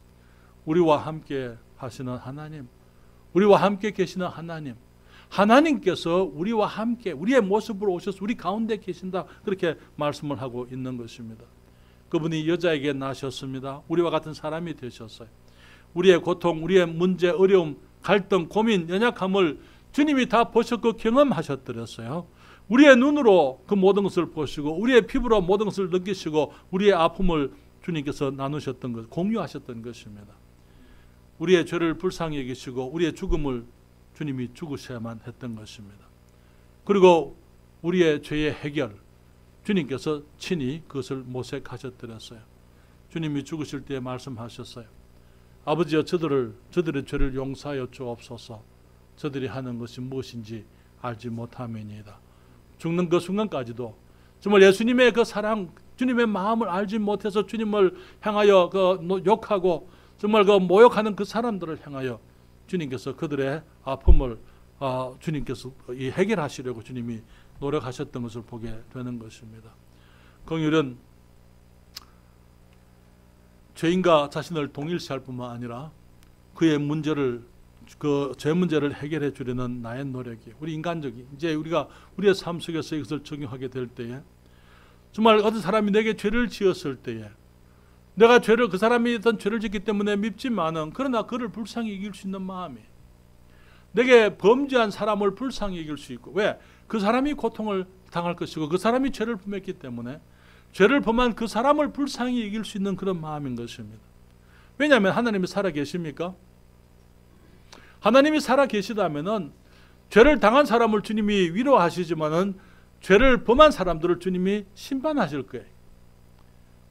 우리와 함께 하시는 하나님, 우리와 함께 계시는 하나님, 하나님께서 우리와 함께 우리의 모습으로 오셔서 우리 가운데 계신다, 그렇게 말씀을 하고 있는 것입니다. 그분이 여자에게 나셨습니다. 우리와 같은 사람이 되셨어요. 우리의 고통, 우리의 문제, 어려움, 갈등, 고민, 연약함을 주님이 다 보셨고 경험하셨더랬어요. 우리의 눈으로 그 모든 것을 보시고 우리의 피부로 모든 것을 느끼시고 우리의 아픔을 주님께서 나누셨던 것, 공유하셨던 것입니다. 우리의 죄를 불쌍히 여기시고 우리의 죽음을 주님이 죽으셔야만 했던 것입니다. 그리고 우리의 죄의 해결, 주님께서 친히 그것을 모색하셨더랬어요. 주님이 죽으실 때 말씀하셨어요. 아버지여, 저들의 죄를 용서하여 주옵소서. 저들이 하는 것이 무엇인지 알지 못함이니이다. 죽는 그 순간까지도 정말 예수님의 그 사랑, 주님의 마음을 알지 못해서 주님을 향하여 그 욕하고 정말 그 모욕하는 그 사람들을 향하여 주님께서 그들의 아픔을 주님께서 해결하시려고 주님이 노력하셨던 것을 보게 되는 것입니다. 긍휼은 죄인과 자신을 동일시할 뿐만 아니라 그의 문제를, 그 죄 문제를 해결해 주려는 나의 노력이, 우리 인간적인, 이제 우리가 우리의 삶 속에서 이것을 적용하게 될 때에 정말 어떤 사람이 내게 죄를 지었을 때에 내가 그 사람이 어떤 죄를 짓기 때문에 밉지만은 그러나 그를 불쌍히 여길 수 있는 마음이, 내게 범죄한 사람을 불쌍히 여길 수 있고, 왜? 그 사람이 고통을 당할 것이고 그 사람이 죄를 범했기 때문에 죄를 범한 그 사람을 불쌍히 여길 수 있는 그런 마음인 것입니다. 왜냐하면 하나님이 살아 계십니까? 하나님이 살아 계시다면은 죄를 당한 사람을 주님이 위로하시지만은 죄를 범한 사람들을 주님이 심판하실 거예요.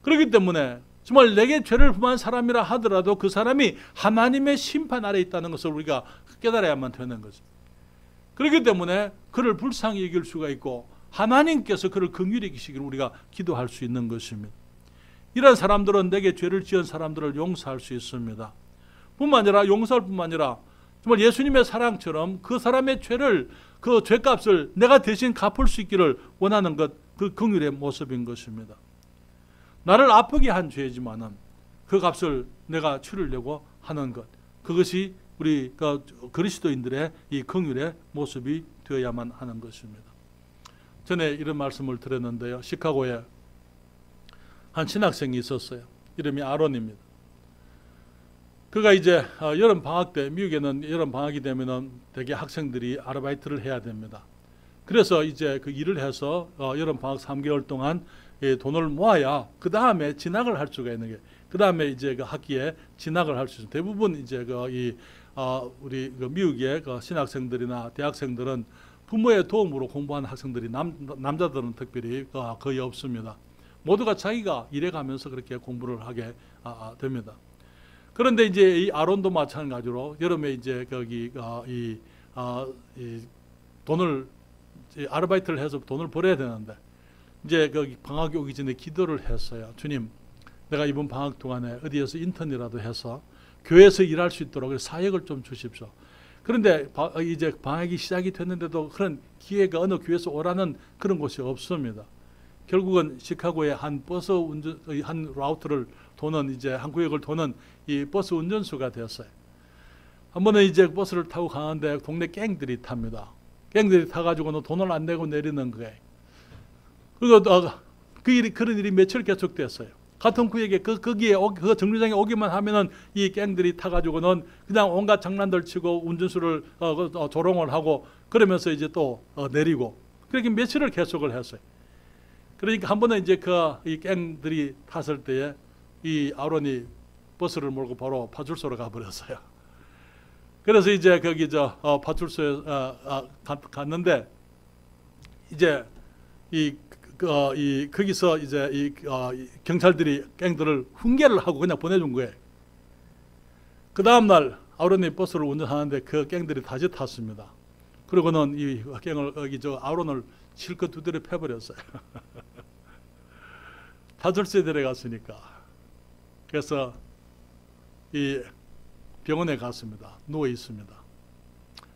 그렇기 때문에 정말 내게 죄를 범한 사람이라 하더라도 그 사람이 하나님의 심판 아래 있다는 것을 우리가 깨달아야만 되는 거죠. 그렇기 때문에 그를 불쌍히 여길 수가 있고 하나님께서 그를 긍휼히 여기시기를 우리가 기도할 수 있는 것입니다. 이런 사람들은 내게 죄를 지은 사람들을 용서할 수 있습니다. 뿐만 아니라 용서할 뿐만 아니라 정말 예수님의 사랑처럼 그 사람의 죄를, 그 죄값을 내가 대신 갚을 수 있기를 원하는 것, 그 긍휼의 모습인 것입니다. 나를 아프게 한 죄지만은 그 값을 내가 치르려고 하는 것, 그것이 우리 그리스도인들의 이 긍휼의 모습이 되어야만 하는 것입니다. 전에 이런 말씀을 드렸는데요. 시카고에 한 신학생이 있었어요. 이름이 아론입니다. 그가 이제 여름 방학 때, 미국에는 여름 방학이 되면은 대개 학생들이 아르바이트를 해야 됩니다. 그래서 이제 그 일을 해서 여름 방학 3개월 동안 돈을 모아야 그 다음에 진학을 할 수가 있는 게, 그 다음에 이제 그 학기에 진학을 할 수 있어요. 대부분 이제 우리 미국의 신학생들이나 대학생들은 부모의 도움으로 공부하는 학생들이 남자들은 특별히 거의 없습니다. 모두가 자기가 일해가면서 그렇게 공부를 하게 됩니다. 그런데 이제 이 아론도 마찬가지로 여름에 이제 거기 돈을 아르바이트를 해서 돈을 벌어야 되는데 이제 거기 방학이 오기 전에 기도를 했어요. 주님, 내가 이번 방학 동안에 어디에서 인턴이라도 해서 교회에서 일할 수 있도록 사역을 좀 주십시오. 그런데 이제 방학이 시작이 됐는데도 그런 기회가 어느 교회에서 오라는 그런 곳이 없습니다. 결국은 시카고의 한 버스 운전, 한 라우트를 도는, 이제 한 구역을 도는 이 버스 운전수가 되었어요. 한 번은 이제 버스를 타고 가는데 동네 갱들이 탑니다. 갱들이 타가지고는 돈을 안 내고 내리는 거예요. 그리고 그런 일이 며칠 계속됐어요. 같은 구역에 거기에 그 정류장에 오기만 하면은 이 갱들이 타가지고는 그냥 온갖 장난들 치고 운전수를 조롱을 하고 그러면서 이제 또 내리고, 그렇게 며칠을 계속을 했어요. 그러니까 한 번은 이제 이 갱들이 탔을 때에 이 아론이 버스를 몰고 바로 파출소로 가버렸어요. 그래서 이제 거기 파출소에 갔는데 이제 거기서 이제 이 경찰들이 갱들을 훈계를 하고 그냥 보내준 거예요. 그 다음날 아론이 버스를 운전하는데 그 갱들이 다시 탔습니다. 그러고는 이 갱을 아론을 실컷 두드려 패버렸어요. 파출소에 데려갔으니까. 그래서 이 병원에 갔습니다. 누워 있습니다.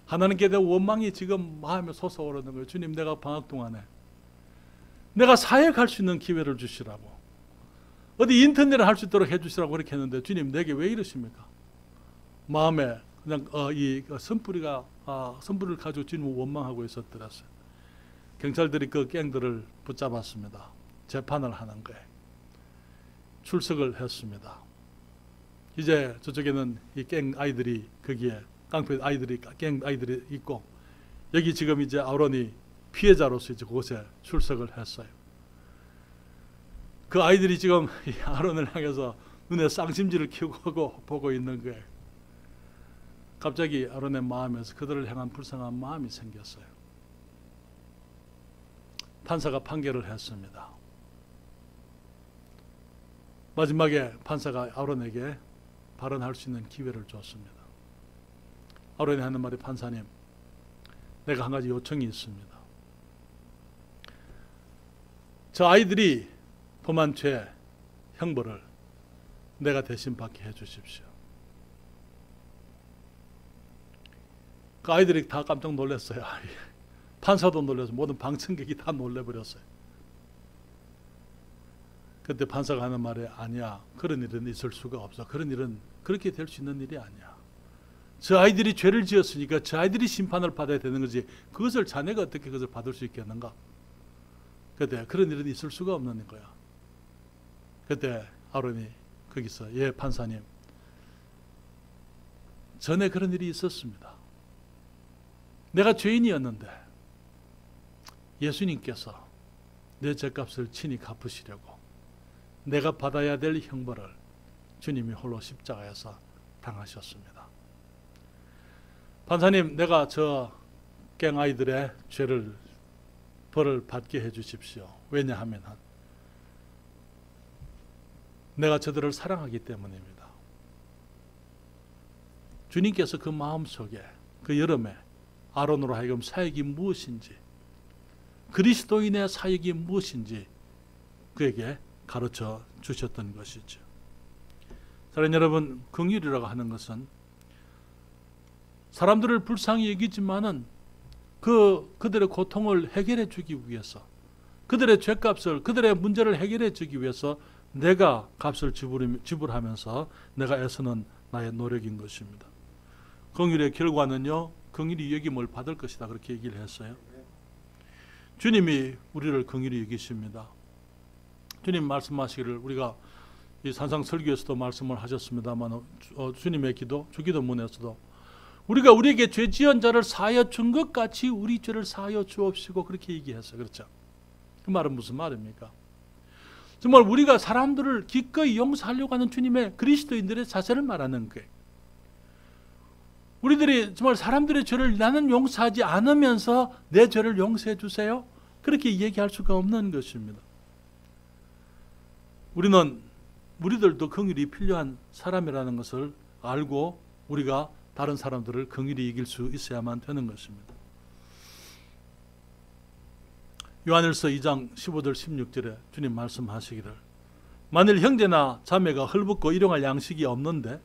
하나님께 대한 원망이 지금 마음에 솟아오르는 거예요. 주님, 내가 방학 동안에 내가 사역할 수 있는 기회를 주시라고, 어디 인터넷을 할 수 있도록 해주시라고 그렇게 했는데 주님 내게 왜 이러십니까? 마음에 그냥 이 선뿌리를 가지고 주님을 원망하고 있었더랬어요. 경찰들이 그 갱들을 붙잡았습니다. 재판을 하는 거예요. 출석을 했습니다. 이제 저쪽에는 이 갱 아이들이, 거기에 깡패 아이들이, 갱 아이들이 있고, 여기 지금 이제 아론이 피해자로서 이제 그곳에 출석을 했어요. 그 아이들이 지금 이 아론을 향해서 눈에 쌍심지를 켜고 보고 있는 거예요. 갑자기 아론의 마음에서 그들을 향한 불쌍한 마음이 생겼어요. 판사가 판결을 했습니다. 마지막에 판사가 아론에게 발언할 수 있는 기회를 줬습니다. 아론이 하는 말이, 판사님, 내가 한 가지 요청이 있습니다. 저 아이들이 범한 죄 형벌을 내가 대신 받게 해주십시오. 그 아이들이 다 깜짝 놀랐어요. 판사도 놀라서 모든 방청객이 다 놀래버렸어요. 그때 판사가 하는 말이, 아니야, 그런 일은 있을 수가 없어. 그런 일은 그렇게 될 수 있는 일이 아니야. 저 아이들이 죄를 지었으니까 저 아이들이 심판을 받아야 되는 거지, 그것을 자네가 어떻게 그것을 받을 수 있겠는가? 그때 그런 일은 있을 수가 없는 거야. 그때 아론이 거기서, 예, 판사님, 전에 그런 일이 있었습니다. 내가 죄인이었는데 예수님께서 내 죄값을 친히 갚으시려고 내가 받아야 될 형벌을 주님이 홀로 십자가에서 당하셨습니다. 판사님, 내가 저 갱 아이들의 죄를, 벌을 받게 해주십시오. 왜냐하면 내가 저들을 사랑하기 때문입니다. 주님께서 그 마음속에, 그 여름에 아론으로 하여금 사역이 무엇인지, 그리스도인의 사역이 무엇인지 그에게 가르쳐 주셨던 것이죠. 사랑하는 여러분, 긍휼이라고 하는 것은 사람들을 불쌍히 여기지만은 그들의 고통을 해결해 주기 위해서, 그들의 죄값을, 그들의 문제를 해결해 주기 위해서 내가 값을 지불하면서 내가 애쓰는 나의 노력인 것입니다. 긍휼의 결과는요, 긍휼히 여김을 받을 것이다, 그렇게 얘기를 했어요. 주님이 우리를 긍휼히 여기십니다. 주님 말씀하시기를, 우리가 이 산상 설교에서도 말씀을 하셨습니다만, 주님의 기도, 주기도문에서도 우리가 우리에게 죄 지은 자를 사하여 준 것 같이 우리 죄를 사하여 주옵시고, 그렇게 얘기했어요. 그렇죠? 그 말은 무슨 말입니까? 정말 우리가 사람들을 기꺼이 용서하려고 하는 주님의, 그리스도인들의 자세를 말하는 거예요. 우리들이 정말 사람들의 죄를 나는 용서하지 않으면서 내 죄를 용서해 주세요, 그렇게 얘기할 수가 없는 것입니다. 우리들도 긍휼이 필요한 사람이라는 것을 알고 우리가 다른 사람들을 긍휼히 여길 수 있어야만 되는 것입니다. 요한일서 2장 15절 16절에 주님 말씀하시기를, 만일 형제나 자매가 헐벗고 일용할 양식이 없는데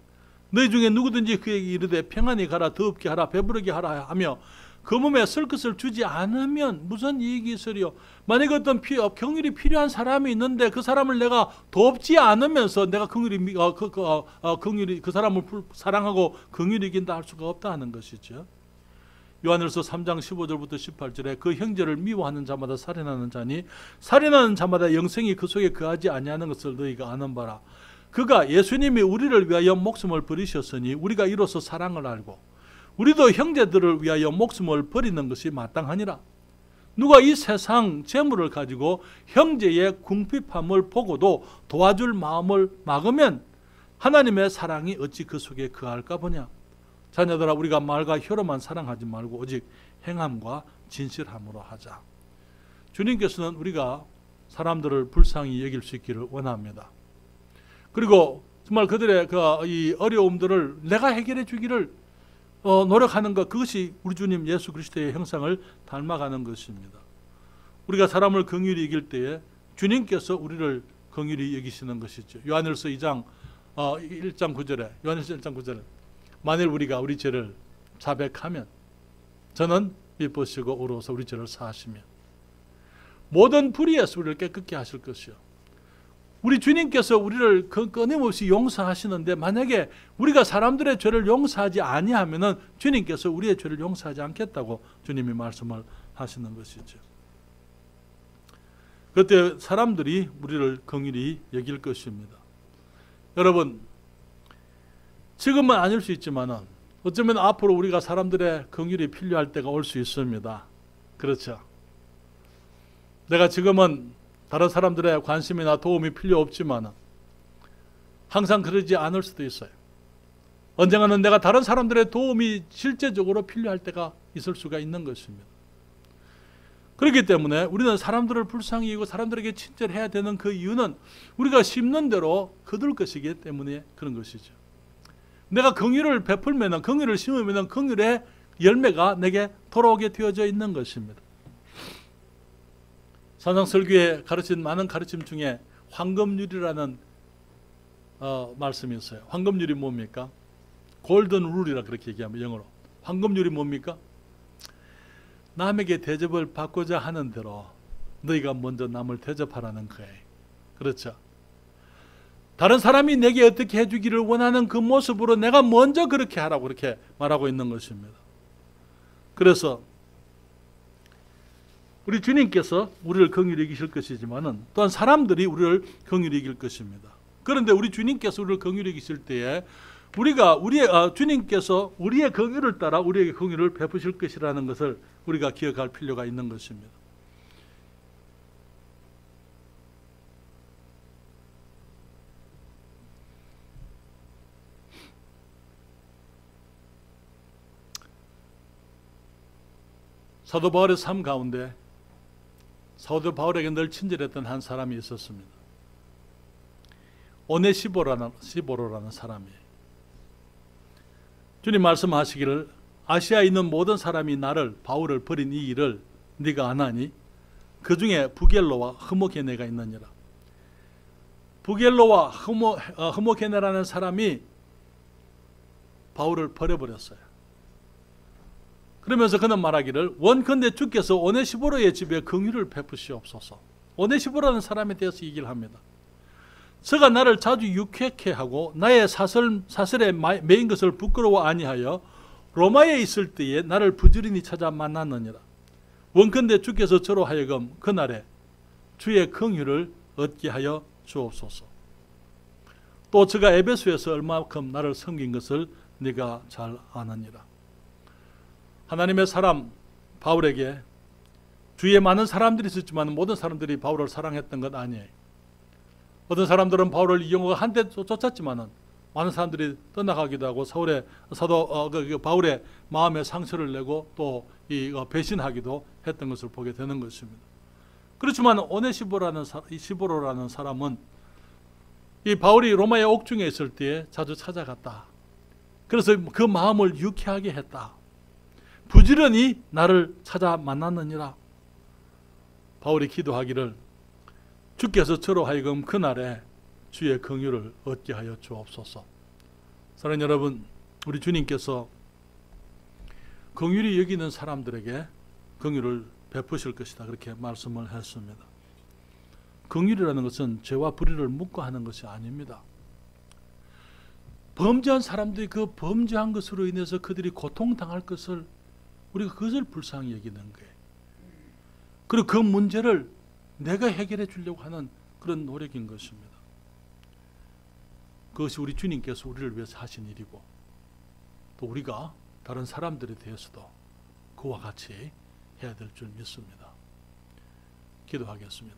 너희 중에 누구든지 그에게 이르되 평안히 가라, 더럽게 하라, 배부르게 하라 하며 그 몸에 쓸 것을 주지 않으면 무슨 이익이 있으리요? 만약 어떤 긍휼이 필요한 사람이 있는데 그 사람을 내가 돕지 않으면서 내가 긍휼히 그 사람을 사랑하고 긍휼히 이긴다 할 수가 없다 하는 것이죠. 요한일서 3장 15절부터 18절에 그 형제를 미워하는 자마다 살인하는 자니 살인하는 자마다 영생이 그 속에 거하지 아니하는 것을 너희가 아는 바라. 그가 예수님이 우리를 위하여 목숨을 버리셨으니 우리가 이로써 사랑을 알고 우리도 형제들을 위하여 목숨을 버리는 것이 마땅하니라. 누가 이 세상 재물을 가지고 형제의 궁핍함을 보고도 도와줄 마음을 막으면 하나님의 사랑이 어찌 그 속에 거할까 보냐. 자녀들아, 우리가 말과 혀로만 사랑하지 말고 오직 행함과 진실함으로 하자. 주님께서는 우리가 사람들을 불쌍히 여길 수 있기를 원합니다. 그리고 정말 그들의 이 어려움들을 내가 해결해 주기를 노력하는 것, 그것이 우리 주님 예수 그리스도의 형상을 닮아가는 것입니다. 우리가 사람을 긍휼히 여길 때에 주님께서 우리를 긍휼히 여기시는 것이죠. 요한일서 2장 1장 9절에 요한일서 1장 9절에 만일 우리가 우리 죄를 자백하면 저는 미쁘시고 의로워서 우리 죄를 사하시며 모든 불의에서 우리를 깨끗게 하실 것이요. 우리 주님께서 우리를 끊임없이 용서하시는데 만약에 우리가 사람들의 죄를 용서하지 아니하면은 주님께서 우리의 죄를 용서하지 않겠다고 주님이 말씀을 하시는 것이죠. 그때 사람들이 우리를 긍휼히 여길 것입니다. 여러분, 지금은 아닐 수 있지만은 어쩌면 앞으로 우리가 사람들의 긍휼이 필요할 때가 올 수 있습니다. 그렇죠? 내가 지금은 다른 사람들의 관심이나 도움이 필요 없지만 항상 그러지 않을 수도 있어요. 언젠가는 내가 다른 사람들의 도움이 실제적으로 필요할 때가 있을 수가 있는 것입니다. 그렇기 때문에 우리는 사람들을 불쌍히 여기고 사람들에게 친절해야 되는 그 이유는 우리가 심는 대로 거둘 것이기 때문에 그런 것이죠. 내가 긍휼을 베풀면, 긍휼을 심으면 긍휼의 열매가 내게 돌아오게 되어져 있는 것입니다. 산상설교에 가르친 많은 가르침 중에 황금률이라는 말씀이 있어요. 황금률이 뭡니까? 골든 룰이라 그렇게 얘기하면 영어로. 황금률이 뭡니까? 남에게 대접을 받고자 하는 대로 너희가 먼저 남을 대접하라는 거예요. 그렇죠? 다른 사람이 내게 어떻게 해주기를 원하는 그 모습으로 내가 먼저 그렇게 하라고 그렇게 말하고 있는 것입니다. 그래서 우리 주님께서 우리를 긍휼히 여기실 것이지만은 또한 사람들이 우리를 긍휼히 여길 것입니다. 그런데 우리 주님께서 우리를 긍휼히 여기실 때에 우리가 주님께서 우리의 긍휼을 따라 우리에게 긍휼을 베푸실 것이라는 것을 우리가 기억할 필요가 있는 것입니다. 사도 바울의 삶 가운데 사도 바울에게 늘 친절했던 한 사람이 있었습니다. 오네시보로라는 사람이에요. 주님 말씀하시기를 아시아에 있는 모든 사람이 바울을 버린 이 일을 네가 아나니? 그 중에 부겔로와 흐모게네가 있느니라. 부겔로와 흐모게네라는 사람이 바울을 버려버렸어요. 그러면서 그는 말하기를 원컨대 주께서 오네시보로의 집에 긍휼을 베푸시옵소서. 오네시보로라는 사람에 대해서 얘기를 합니다. 저가 나를 자주 유쾌케 하고 나의 사설에 매인 것을 부끄러워 아니하여 로마에 있을 때에 나를 부지런히 찾아 만났느니라. 원컨대 주께서 저로 하여금 그날에 주의 긍휼을 얻게 하여 주옵소서. 또 저가 에베소에서 얼마만큼 나를 섬긴 것을 네가 잘 아느니라. 하나님의 사람 바울에게 주위에 많은 사람들이 있었지만 모든 사람들이 바울을 사랑했던 것 아니에요. 어떤 사람들은 바울을 이용하고 한때 쫓았지만 많은 사람들이 떠나가기도 하고 바울의 마음에 상처를 내고 또 배신하기도 했던 것을 보게 되는 것입니다. 그렇지만 오네시보로라는 사람은 이 바울이 로마의 옥중에 있을 때에 자주 찾아갔다. 그래서 그 마음을 유쾌하게 했다. 부지런히 나를 찾아 만났느니라. 바울이 기도하기를 주께서 저로 하여금 그날에 주의 긍휼을 얻게 하여 주옵소서. 사랑하는 여러분, 우리 주님께서 긍휼히 여기는 사람들에게 긍휼을 베푸실 것이다 그렇게 말씀을 했습니다. 긍휼이라는 것은 죄와 불의를 묻고 하는 것이 아닙니다. 범죄한 사람들이 그 범죄한 것으로 인해서 그들이 고통당할 것을 우리가 그것을 불쌍히 여기는 거예요. 그리고 그 문제를 내가 해결해 주려고 하는 그런 노력인 것입니다. 그것이 우리 주님께서 우리를 위해서 하신 일이고 또 우리가 다른 사람들에 대해서도 그와 같이 해야 될 줄 믿습니다. 기도하겠습니다.